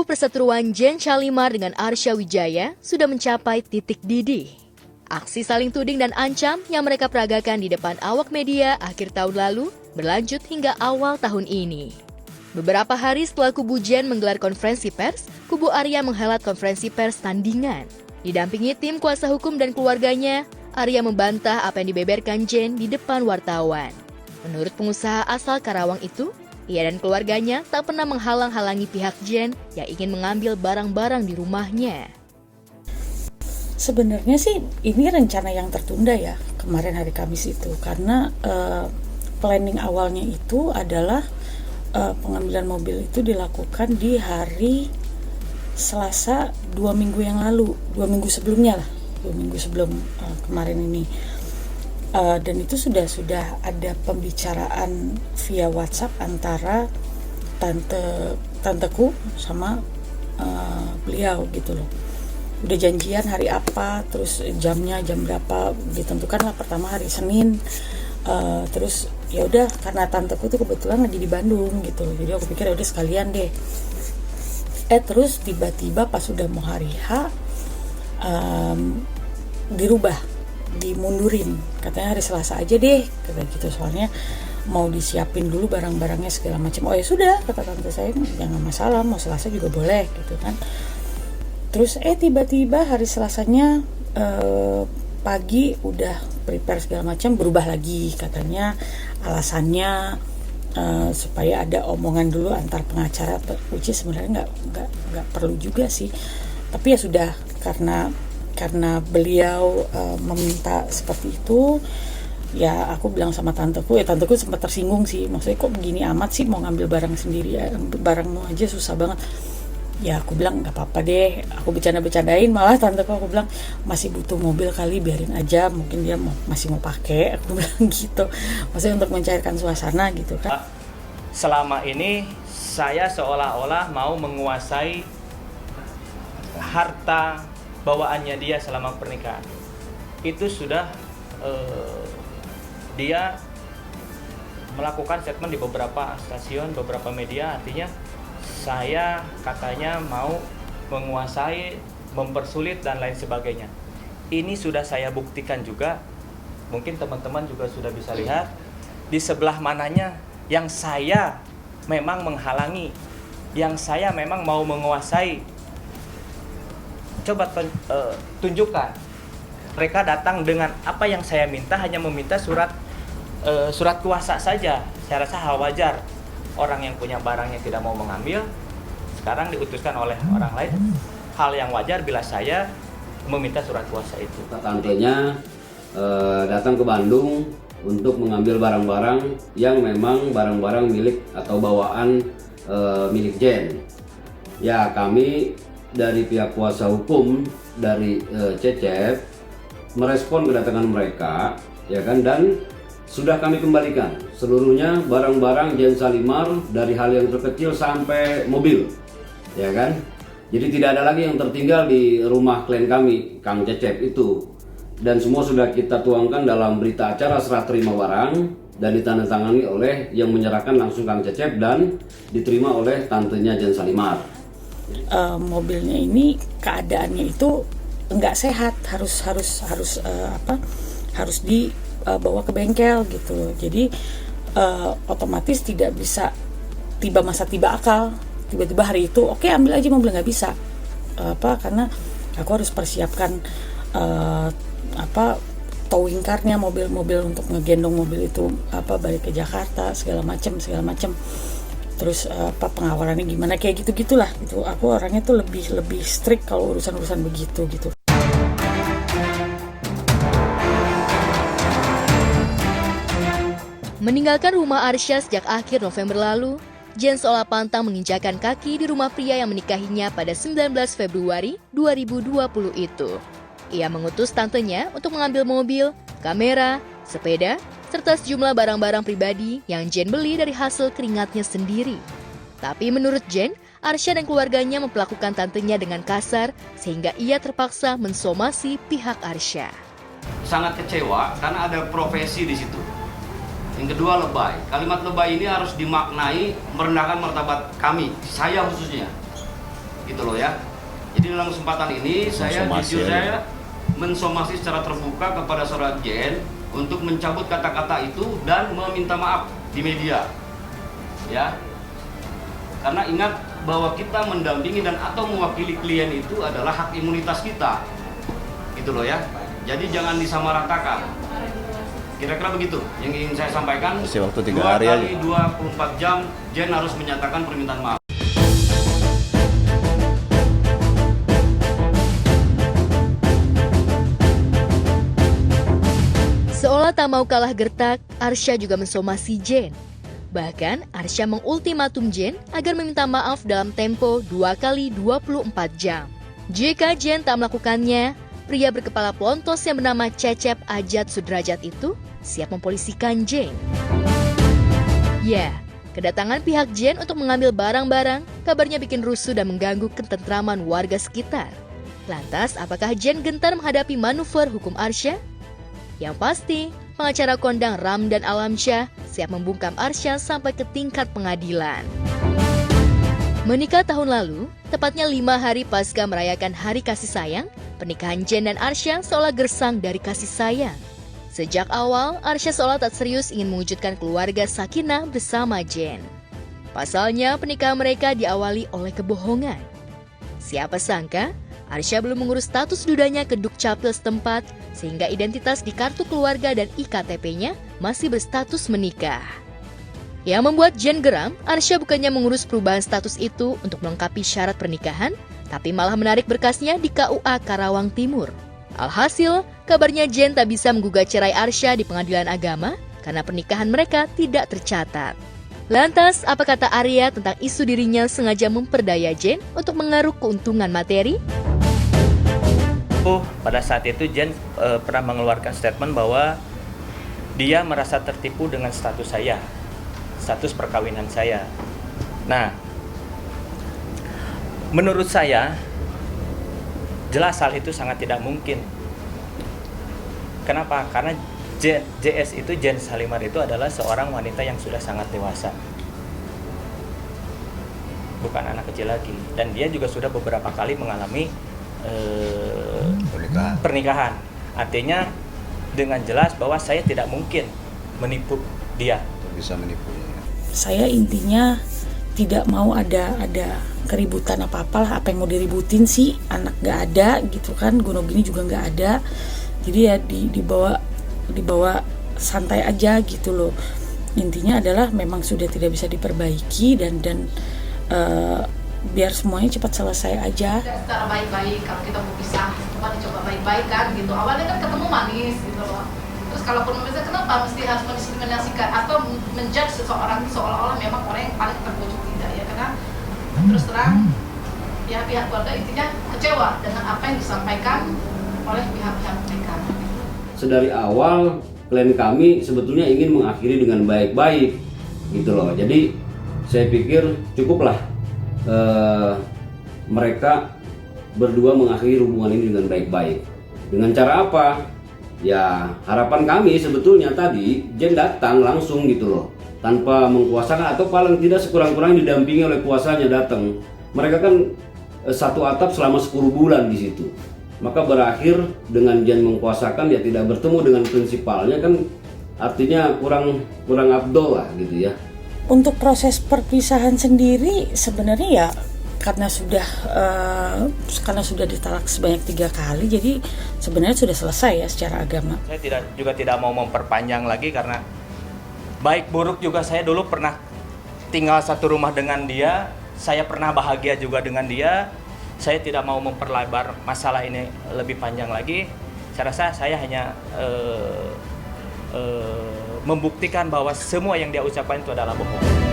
perseteruan Jen Shalimar dengan Arsya Wijaya sudah mencapai titik didih. Aksi saling tuding dan ancam yang mereka peragakan di depan awak media akhir tahun lalu berlanjut hingga awal tahun ini. Beberapa hari setelah kubu Jen menggelar konferensi pers, kubu Arya menghelat konferensi pers tandingan. Didampingi tim kuasa hukum dan keluarganya, Arya membantah apa yang dibeberkan Jen di depan wartawan. Menurut pengusaha asal Karawang itu, ia dan keluarganya tak pernah menghalang-halangi pihak Jen yang ingin mengambil barang-barang di rumahnya. Sebenarnya sih ini rencana yang tertunda ya kemarin hari Kamis itu, karena planning awalnya itu adalah pengambilan mobil itu dilakukan di hari Selasa 2 minggu yang lalu, 2 minggu sebelumnya lah, 2 minggu sebelum kemarin ini. Dan itu sudah ada pembicaraan via WhatsApp antara tanteku sama beliau gitu loh. Udah janjian hari apa, terus jamnya jam berapa ditentukan lah. Pertama hari Senin, terus ya udah karena tanteku tuh kebetulan lagi di Bandung gitu loh. Jadi aku pikir ya udah sekalian deh. Terus tiba-tiba pas udah mau hari H dirubah, dimundurin, katanya hari Selasa aja deh, kata gitu, soalnya mau disiapin dulu barang-barangnya segala macam. Oh ya sudah, kata tante saya, jangan masalah, mau Selasa juga boleh gitu kan. Terus tiba-tiba hari Selasanya pagi udah prepare segala macam, berubah lagi, katanya alasannya supaya ada omongan dulu antar pengacara, which is sebenarnya nggak perlu juga sih, tapi ya sudah, karena beliau meminta seperti itu, ya aku bilang sama tanteku, tanteku sempat tersinggung sih, maksudnya kok begini amat sih, mau ngambil barang sendiri, barangmu aja susah banget. Ya aku bilang nggak apa-apa deh, aku bercanda-bercandain, malah tanteku aku bilang masih butuh mobil kali, biarin aja, mungkin dia masih mau pakai, aku bilang gitu, maksudnya untuk mencairkan suasana gitu kan. Selama ini saya seolah-olah mau menguasai harta bawaannya dia selama pernikahan. Itu sudah dia melakukan statement di beberapa stasiun, beberapa media, artinya saya katanya mau menguasai, mempersulit dan lain sebagainya. Ini sudah saya buktikan juga, mungkin teman-teman juga sudah bisa lihat di sebelah mananya yang saya memang menghalangi, yang saya memang mau menguasai. Coba tunjukkan. Mereka datang dengan apa yang saya minta, hanya meminta surat kuasa saja. Saya rasa hal wajar. Orang yang punya barangnya tidak mau mengambil, sekarang diutuskan oleh orang lain. Hal yang wajar bila saya meminta surat kuasa itu. Tantenya datang ke Bandung untuk mengambil barang-barang yang memang barang-barang milik atau bawaan milik Jen. Ya, kami dari pihak kuasa hukum dari Cecep merespon kedatangan mereka, ya kan, dan sudah kami kembalikan seluruhnya barang-barang Jen Shalimar dari hal yang terkecil sampai mobil, ya kan. Jadi tidak ada lagi yang tertinggal di rumah klien kami, Kang Cecep itu, dan semua sudah kita tuangkan dalam berita acara serah terima barang dan ditandatangani oleh yang menyerahkan langsung Kang Cecep dan diterima oleh tantenya Jen Shalimar. Mobilnya ini keadaannya itu nggak sehat, harus dibawa ke bengkel gitu. Jadi otomatis tidak bisa tiba akal, tiba-tiba hari itu oke, ambil aja mobil, nggak bisa. Karena aku harus persiapkan towing car-nya, mobil untuk mobil itu balik ke Jakarta segala macam. Terus pengawalannya gimana, kayak gitu-gitulah gitu. Aku orangnya tuh lebih strict kalau urusan begitu gitu. Meninggalkan rumah Arsya sejak akhir November lalu, Jen seolah pantang menginjakan kaki di rumah pria yang menikahinya pada 19 Februari 2020 itu. Ia mengutus tantenya untuk mengambil mobil, kamera, sepeda, serta sejumlah barang-barang pribadi yang Jen beli dari hasil keringatnya sendiri. Tapi menurut Jen, Arsya dan keluarganya memperlakukan tantenya dengan kasar sehingga ia terpaksa mensomasi pihak Arsya. Sangat kecewa karena ada profesi di situ. Yang kedua, lebay. Kalimat lebay ini harus dimaknai merendahkan martabat kami, saya khususnya. gitu loh ya. Jadi dalam kesempatan ini saya mensomasi secara terbuka kepada saudara Jen untuk mencabut kata-kata itu dan meminta maaf di media, ya. Karena ingat bahwa kita mendampingi dan atau mewakili klien itu adalah hak imunitas kita, gitu loh ya. Jadi jangan disamaratakan. Kira-kira begitu yang ingin saya sampaikan. Masih waktu 3 2 hari kali aja. 24 jam Jen harus menyatakan permintaan maaf. Seolah tak mau kalah gertak, Arsya juga mensomasi Jen. Bahkan, Arsya mengultimatum Jen agar meminta maaf dalam tempo 2 kali 24 jam. Jika Jen tak melakukannya, pria berkepala plontos yang bernama Cecep Ajat Sudrajat itu siap mempolisikan Jen. Ya, kedatangan pihak Jen untuk mengambil barang-barang kabarnya bikin rusuh dan mengganggu ketentraman warga sekitar. Lantas, apakah Jen gentar menghadapi manuver hukum Arsya? Yang pasti, pengacara kondang Ramdan Alamsyah siap membungkam Arsya sampai ke tingkat pengadilan. Menikah tahun lalu, tepatnya 5 hari pasca merayakan Hari Kasih Sayang, pernikahan Jen dan Arsya seolah gersang dari kasih sayang. Sejak awal, Arsya seolah tak serius ingin mewujudkan keluarga sakinah bersama Jen. Pasalnya, pernikahan mereka diawali oleh kebohongan. Siapa sangka, Arsya belum mengurus status dudanya ke Dukcapil setempat, sehingga identitas di kartu keluarga dan IKTP-nya masih berstatus menikah. Yang membuat Jen geram, Arsya bukannya mengurus perubahan status itu untuk melengkapi syarat pernikahan, tapi malah menarik berkasnya di KUA Karawang Timur. Alhasil, kabarnya Jen tak bisa menggugat cerai Arsya di pengadilan agama karena pernikahan mereka tidak tercatat. Lantas, apa kata Arya tentang isu dirinya sengaja memperdaya Jen untuk mengeruk keuntungan materi? Pada saat itu Jen pernah mengeluarkan statement bahwa dia merasa tertipu dengan status saya, status perkawinan saya. Nah, menurut saya jelas hal itu sangat tidak mungkin. Kenapa? Karena JS itu, Jen Salimar itu adalah seorang wanita yang sudah sangat dewasa, bukan anak kecil lagi, dan dia juga sudah beberapa kali mengalami pernikahan. Artinya dengan jelas bahwa saya tidak mungkin menipu dia. Bisa menipunya. Saya intinya tidak mau ada keributan apa-apalah. Apa yang mau diributin sih, anak gak ada gitu kan, Gono gini juga gak ada. Jadi ya dibawa santai aja gitu loh. Intinya adalah memang sudah tidak bisa diperbaiki dan biar semuanya cepat selesai aja. Secara baik-baik, kalau kita mau pisah, coba dicoba baik-baik kan gitu. Awalnya kan ketemu manis gitu loh. Terus kalaupun misalnya kenapa mesti harus mendiskriminasikan atau menjudge seseorang seolah-olah memang orang yang paling terpojok, tidak ya, karena terus terang ya pihak keluarga intinya kecewa dengan apa yang disampaikan oleh pihak-pihak mereka. Sedari awal klien kami sebetulnya ingin mengakhiri dengan baik-baik gitu loh. Jadi saya pikir cukuplah mereka berdua mengakhiri hubungan ini dengan baik-baik. Dengan cara apa? Ya harapan kami sebetulnya tadi Jen datang langsung gitu loh, tanpa mengkuasakan atau paling tidak sekurang-kurangnya didampingi oleh kuasanya datang. Mereka kan satu atap selama 10 bulan di situ. Maka berakhir dengan Jen mengkuasakan, ya tidak bertemu dengan prinsipalnya, kan artinya kurang abdol lah gitu ya. Untuk proses perpisahan sendiri sebenarnya ya karena sudah ditalak sebanyak 3 kali, jadi sebenarnya sudah selesai ya secara agama. Saya juga tidak mau memperpanjang lagi karena baik buruk juga saya dulu pernah tinggal satu rumah dengan dia, saya pernah bahagia juga dengan dia. Saya tidak mau memperlebar masalah ini lebih panjang lagi. Saya rasa saya hanya membuktikan bahwa semua yang dia ucapkan itu adalah bohong.